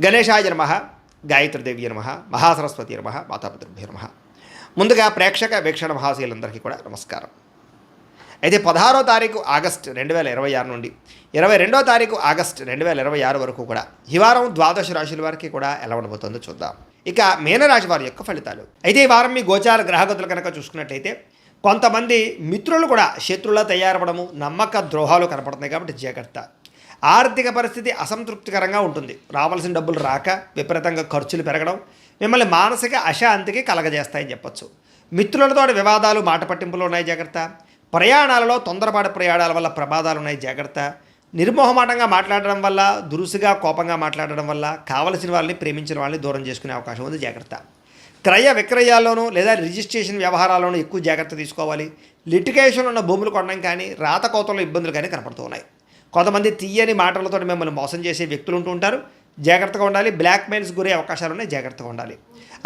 గణేశాయ నమః, గాయత్రీదేవి నమః, మహాసరస్వతి నమః, మాతాపితృభ్యో నమః. ముందుగా ప్రేక్షక వీక్షణ మహాశీలందరికీ కూడా నమస్కారం. అయితే 16వ తారీఖు ఆగస్టు 2026 నుండి 22వ తారీఖు ఆగస్టు 2026 వరకు కూడా ఈ వారం ద్వాదశ రాశుల వారికి కూడా ఎలా ఉండబోతుందో చూద్దాం. ఇక మీనరాశి వారి యొక్క ఫలితాలు. అయితే ఈ వారం మీ గోచార గ్రహగతులు కనుక చూసుకున్నట్టయితే కొంతమంది మిత్రులు కూడా శత్రువులా తయారవడము, నమ్మక ద్రోహాలు కనపడుతున్నాయి కాబట్టి జాగ్రత్త. ఆర్థిక పరిస్థితి అసంతృప్తికరంగా ఉంటుంది. రావాల్సిన డబ్బులు రాక విపరీతంగా ఖర్చులు పెరగడం మిమ్మల్ని మానసిక అశాంతికి కలగజేస్తాయని చెప్పొచ్చు. మిత్రులతో వివాదాలు, మాట పట్టింపులు ఉన్నాయి జాగ్రత్త. ప్రయాణాలలో తొందరపాటు ప్రయాణాల వల్ల ప్రమాదాలు ఉన్నాయి జాగ్రత్త. నిర్మోహమాటంగా మాట్లాడడం వల్ల, దురుసుగా కోపంగా మాట్లాడడం వల్ల కావలసిన వాళ్ళని, ప్రేమించిన వాళ్ళని దూరం చేసుకునే అవకాశం ఉంది జాగ్రత్త. క్రయ విక్రయాల్లోనూ లేదా రిజిస్ట్రేషన్ వ్యవహారాల్లోనూ ఎక్కువ జాగ్రత్త తీసుకోవాలి. లిటిగేషన్ ఉన్న భూములు కొనడం కానీ, రాతకోతలో ఇబ్బందులు కానీ కనపడుతూ ఉన్నాయి. కొంతమంది తీయని మాటలతో మిమ్మల్ని మోసం చేసే వ్యక్తులు ఉంటూ ఉంటారు, జాగ్రత్తగా ఉండాలి. బ్లాక్మెయిల్స్ గురే అవకాశాలు ఉన్నాయి, జాగ్రత్తగా ఉండాలి.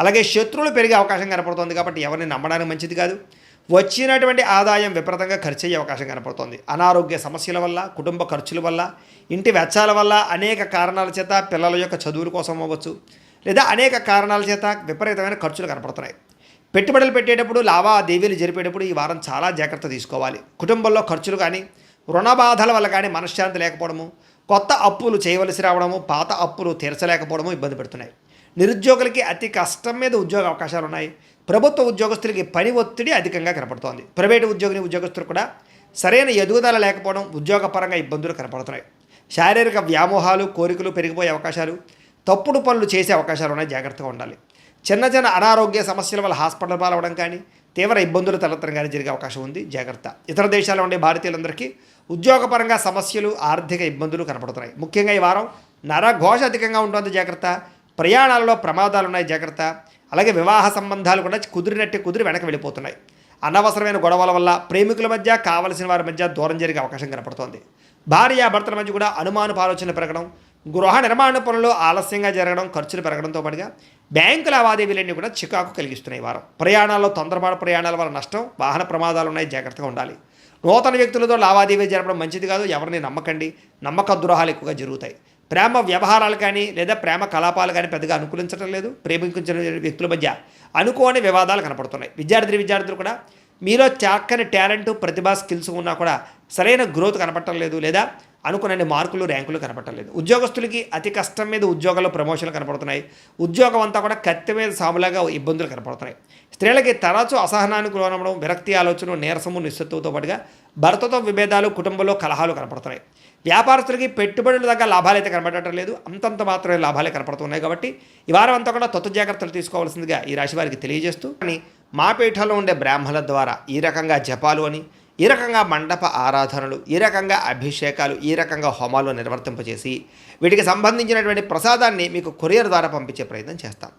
అలాగే శత్రువులు పెరిగే అవకాశం కనపడుతుంది కాబట్టి ఎవరిని నమ్మడానికి మంచిది కాదు. వచ్చినటువంటి ఆదాయం విపరీతంగా ఖర్చు అయ్యే అవకాశం కనపడుతుంది. అనారోగ్య సమస్యల వల్ల, కుటుంబ ఖర్చుల వల్ల, ఇంటి వెచ్చాల వల్ల, అనేక కారణాల చేత పిల్లల యొక్క చదువుల కోసం అవ్వచ్చు, లేదా అనేక కారణాల చేత విపరీతమైన ఖర్చులు కనపడుతున్నాయి. పెట్టుబడులు పెట్టేటప్పుడు, లావాదేవీలు జరిపేటప్పుడు ఈ వారం చాలా జాగ్రత్త తీసుకోవాలి. కుటుంబంలో ఖర్చులు కానీ, రుణ బాధల వల్ల కానీ మనశ్శాంతి లేకపోవడము, కొత్త అప్పులు చేయవలసి రావడము, పాత అప్పులు తీర్చలేకపోవడము ఇబ్బంది పెడుతున్నాయి. నిరుద్యోగులకి అతి కష్టం మీద ఉద్యోగ అవకాశాలు ఉన్నాయి. ప్రభుత్వ ఉద్యోగస్తులకి పని ఒత్తిడి అధికంగా కనపడుతోంది. ప్రైవేటు ఉద్యోగస్తులు కూడా సరైన ఎదుగుదల లేకపోవడం, ఉద్యోగపరంగా ఇబ్బందులు కనపడుతున్నాయి. శారీరక వ్యామోహాలు, కోరికలు పెరిగిపోయే అవకాశాలు, తప్పుడు పనులు చేసే అవకాశాలు ఉన్నాయి, జాగ్రత్తగా ఉండాలి. చిన్న చిన్న అనారోగ్య సమస్యల వల్ల హాస్పిటల్ పాలవడం కానీ, తీవ్ర ఇబ్బందులు తలెత్తడం కానీ జరిగే అవకాశం ఉంది, జాగ్రత్త. ఇతర దేశాల్లో ఉండే భారతీయులందరికీ ఉద్యోగపరంగా సమస్యలు, ఆర్థిక ఇబ్బందులు కనపడుతున్నాయి. ముఖ్యంగా ఈ వారం నరఘోష అధికంగా ఉంటుంది, జాగ్రత్త. ప్రయాణాలలో ప్రమాదాలు ఉన్నాయి, జాగ్రత్త. అలాగే వివాహ సంబంధాలు కూడా కుదిరి వెనక వెళ్ళిపోతున్నాయి. అనవసరమైన గొడవల వల్ల ప్రేమికుల మధ్య, కావలసిన వారి మధ్య దూరం జరిగే అవకాశం కనపడుతోంది. భార్యాభర్తల మధ్య కూడా అనుమానపు ఆలోచనలు పెరగడం, గృహ నిర్మాణ పనులు ఆలస్యంగా జరగడం, ఖర్చులు పెరగడంతో పాటుగా బ్యాంకు లావాదేవీలన్నీ కూడా చికాకు కలిగిస్తున్నాయి. వారం ప్రయాణాల్లో తొందరపాటు ప్రయాణాల వల్ల నష్టం, వాహన ప్రమాదాలు ఉన్నాయి, జాగ్రత్తగా ఉండాలి. నూతన వ్యక్తులతో లావాదేవీ జరపడం మంచిది కాదు. ఎవరిని నమ్మకండి, నమ్మక ద్రోహాలు ఎక్కువగా జరుగుతాయి. ప్రేమ వ్యవహారాలు కానీ లేదా ప్రేమ కలాపాలు కానీ పెద్దగా అనుకూలించడం లేదు. ప్రేమించిన వ్యక్తుల మధ్య అనుకోని వివాదాలు కనపడుతున్నాయి. విద్యార్థులు కూడా మీలో చక్కని టాలెంట్, ప్రతిభా, స్కిల్స్ ఉన్నా కూడా సరైన గ్రోత్ కనపడటం లేదు, లేదా అనుకునే మార్కులు, ర్యాంకులు కనపడటం లేదు. ఉద్యోగస్తులకి అతి కష్టం మీద ఉద్యోగాల్లో ప్రమోషన్లు కనపడుతున్నాయి. ఉద్యోగం అంతా కూడా కత్తి మీద సాములాగా ఇబ్బందులు కనపడుతున్నాయి. స్త్రీలకి తరచూ అసహనానికి లోనవడం, విరక్తి ఆలోచన, నీరసము, నిస్సత్తుతో పాటుగా భర్తతో విభేదాలు, కుటుంబంలో కలహాలు కనపడుతున్నాయి. వ్యాపారస్తులకి పెట్టుబడుల దగ్గర లాభాలు అయితే కనపడటం లేదు, అంతంత మాత్రమే లాభాలే కనపడుతున్నాయి. కాబట్టి ఈ వారం అంతా కూడా తొత్తు జాగ్రత్తలు తీసుకోవాల్సిందిగా ఈ రాశి వారికి తెలియజేస్తూ, కానీ మా పీఠంలో ఉండే బ్రాహ్మణుల ద్వారా ఈ రకంగా జపాలు అని, ఈ రకంగా మండప ఆరాధనలు, ఈ రకంగా అభిషేకాలు, ఈ రకంగా హోమాలు నిర్వర్తింపచేసి వీటికి సంబంధించినటువంటి ప్రసాదాన్ని మీకు కొరియర్ ద్వారా పంపించే ప్రయత్నం చేస్తాం.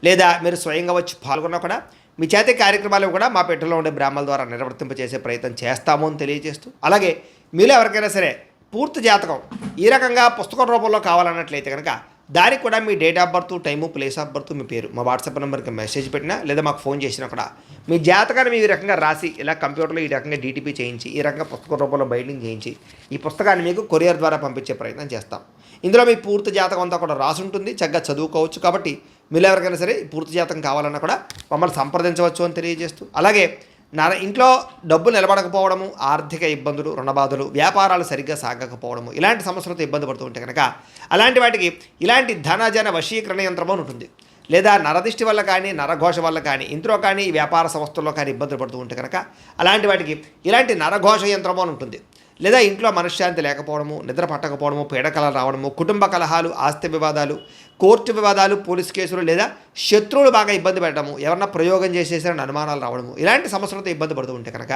లేదా మీరు స్వయంగా వచ్చి పాల్గొన్నా కూడా మీ చేతి కార్యక్రమాలు కూడా మా పీఠంలో ఉండే బ్రాహ్మణుల ద్వారా నిర్వర్తింపచేసే ప్రయత్నం చేస్తాము అని తెలియజేస్తూ, అలాగే మీలో ఎవరికైనా సరే పూర్తి జాతకం ఈ రకంగా పుస్తకం రూపంలో కావాలన్నట్లయితే కనుక దానికి కూడా మీ date of birth, time, place of birth, మీ పేరు మా వాట్సాప్ నెంబర్కి మెసేజ్ పెట్టినా లేదా మాకు ఫోన్ చేసినా కూడా మీ జాతకాన్ని మీ రకంగా రాసి ఇలా కంప్యూటర్లో ఈ రకంగా డీటీపీ చేయించి, ఈ రకంగా పుస్తకం రూపంలో బైండింగ్ చేయించి ఈ పుస్తకాన్ని మీకు కొరియర్ ద్వారా పంపించే ప్రయత్నం చేస్తాం. ఇందులో మీ పూర్తి జాతకం అంతా కూడా రాసి ఉంటుంది, చక్కగా చదువుకోవచ్చు. కాబట్టి మీరు ఎవరికైనా సరే పూర్తి జాతకం కావాలన్నా కూడా మమ్మల్ని సంప్రదించవచ్చు అని తెలియజేస్తూ, అలాగే ఇంట్లో డబ్బు నిలబడకపోవడము, ఆర్థిక ఇబ్బందులు, రుణబాధలు, వ్యాపారాలు సరిగ్గా సాగకపోవడము, ఇలాంటి సమస్యలతో ఇబ్బంది పడుతూ ఉంటే కనుక అలాంటి వాటికి ఇలాంటి ధనజన వశీకరణ యంత్రం అని ఉంటుంది. లేదా నరదిష్టి వల్ల కానీ, నరఘోష వల్ల కానీ, ఇంట్లో కానీ, వ్యాపార సంస్థల్లో కానీ ఇబ్బందులు పడుతూ ఉంటే కనుక అలాంటి వాటికి ఇలాంటి నరఘోష యంత్రం అని ఉంటుంది. లేదా ఇంట్లో మనశ్శాంతి లేకపోవడము, నిద్ర పట్టకపోవడము, పీడకలలు రావడము, కుటుంబ కలహాలు, ఆస్తి వివాదాలు, కోర్టు వివాదాలు, పోలీస్ కేసులు, లేదా శత్రువులు బాగా ఇబ్బంది పెట్టడము, ఎవరన్నా ప్రయోగం చేసేసారని అనుమానాలు రావడము, ఇలాంటి సమస్యలతో ఇబ్బంది పడుతూ ఉంటే కనుక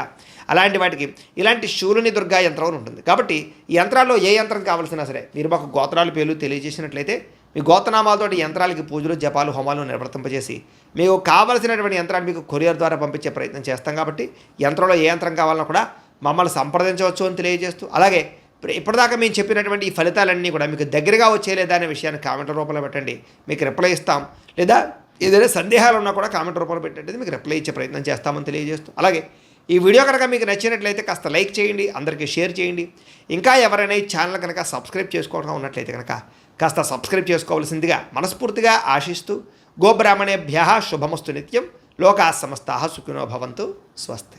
అలాంటి వాటికి ఇలాంటి శూలుని దుర్గా యంత్రం ఉంటుంది. కాబట్టి ఈ యంత్రాల్లో ఏ యంత్రం కావాల్సినా సరే మీరు మాకు గోత్రాలు, పేర్లు తెలియజేసినట్లయితే మీ గోత్రనామాలతోటి యంత్రాలకి పూజలు, జపాలు, హోమాలు నిర్వర్తింపజేసి మీకు కావలసినటువంటి యంత్రాన్ని మీకు కొరియర్ ద్వారా పంపించే ప్రయత్నం చేస్తాం. కాబట్టి యంత్రంలో ఏ యంత్రం కావాలన్నా కూడా మమ్మల్ని సంప్రదించవచ్చు అని తెలియజేస్తూ, అలాగే ఇప్పటిదాకా మేము చెప్పినటువంటి ఈ ఫలితాలన్నీ కూడా మీకు దగ్గరగా వచ్చేలేదా అనే విషయాన్ని కామెంట్ రూపంలో పెట్టండి, మీకు రిప్లై ఇస్తాం. లేదా ఏదైనా సందేహాలు ఉన్నా కూడా కామెంట్ రూపంలో పెట్టండి, మీకు రిప్లై ఇచ్చే ప్రయత్నం చేస్తామని తెలియజేస్తూ, అలాగే ఈ వీడియో కనుక మీకు నచ్చినట్లయితే కాస్త లైక్ చేయండి, అందరికీ షేర్ చేయండి. ఇంకా ఎవరైనా ఈ ఛానల్ కనుక సబ్స్క్రైబ్ చేసుకోవడం ఉన్నట్లయితే కనుక కాస్త సబ్స్క్రైబ్ చేసుకోవాల్సిందిగా మనస్ఫూర్తిగా ఆశిస్తూ గోబ్రాహ్మణేభ్య శుభమస్తు నిత్యం. లోకా సమస్తాః సుఖినో భవంతు. స్వస్తి.